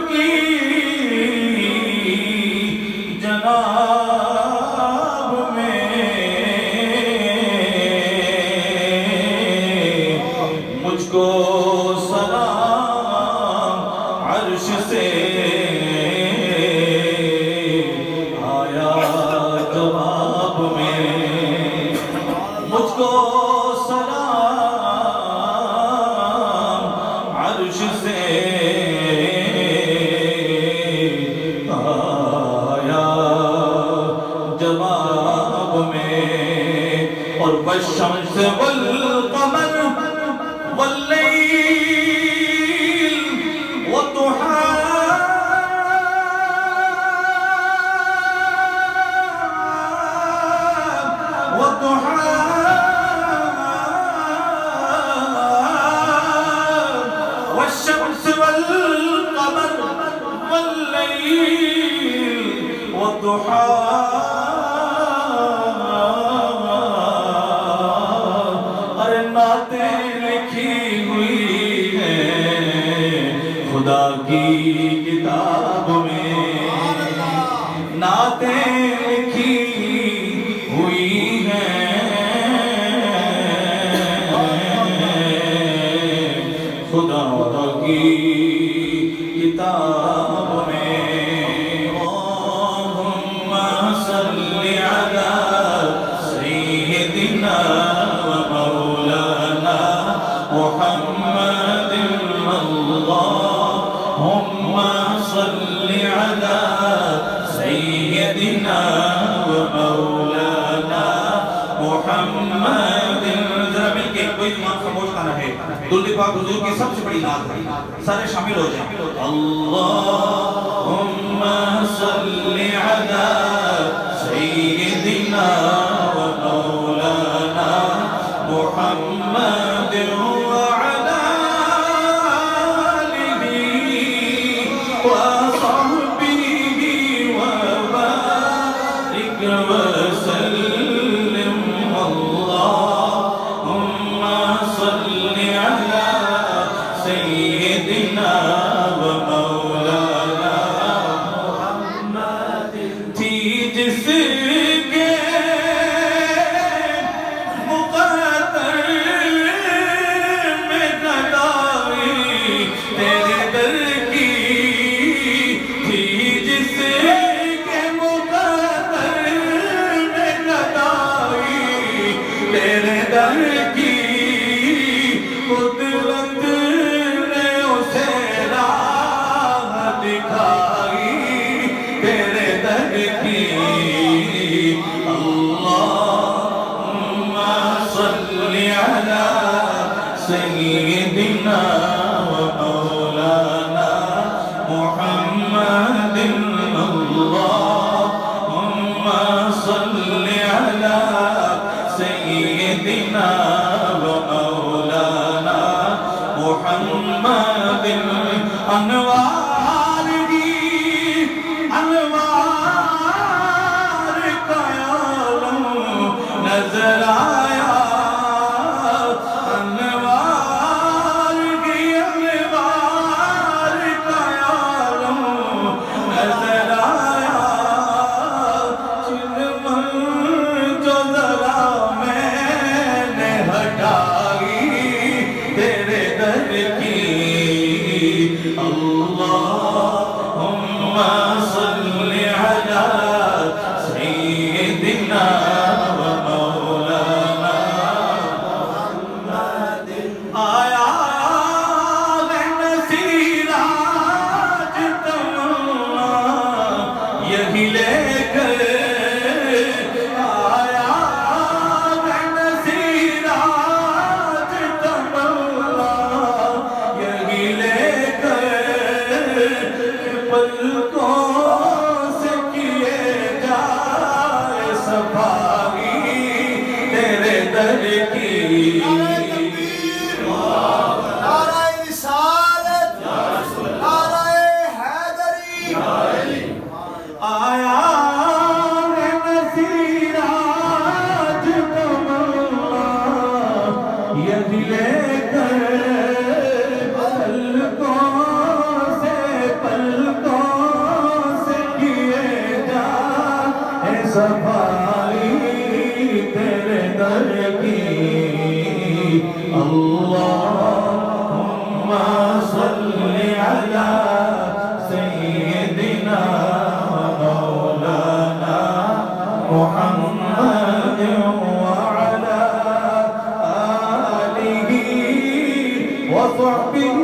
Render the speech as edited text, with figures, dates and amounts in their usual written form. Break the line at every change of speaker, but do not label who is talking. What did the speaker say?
کی جناب میں مجھ کو سلام عرش سے آیا جواب میں مجھ کو سلام عرش سے آیا جواب میں اور والشمس والقمر واللیل والشمس والقمر والليل والضحى ارے نعتیں لکھی ہوئی ہیں خدا کی کتاب میں نعتیں لکھی ہوئی ہیں خدا کی کتاب میں اللہم صلی علی سیدنا و مولانا محمد اللہم صلی علی سیدنا و مولانا محمد ذرا مل کے کوئی زمان خاموش کھانا ہے دل پاک حضور کی سب سے بڑی نعت ہے سارے شامل ہو جائیں اللہم صلی علی سیدنا و مولانا محمد وعلی آلہ وصحبہ وبارک وسلم اللہم صلی علی سیدنا و مولانا محمد تھی جس کے مقدر میں گدائی تیرے در کی تھی جس کے مقدر میں گدائی تیرے در کی قدرت نے اسے راہ دکھائی تیرے در کی اللہم صلی علی سیدنا و مولانا محمد اللہم صلی علی سیدنا و مولانا محمد انوار کی انوار کا عالم نظر آیا انوار کی انوار کا عالم نظر آیا چلمن جو ذرا میں نے ہٹائی تیرے در کی اللہم صلی علی سیدنا و مولانا محمد آیا نصیراج تمنا یہی لے کر آیا نصیراج تمنا یہی لے کر پلکوں سے کیے جائے صفائی تیرے در کی
نعرہ رسالت نعرہ حیدری
آیا نصیراج تمنا یہی لے کر پلکوں سے
صفائی تیرے در کی اللہم صلی علی سیدنا مولانا محمد وعلى آلہ وصحبہ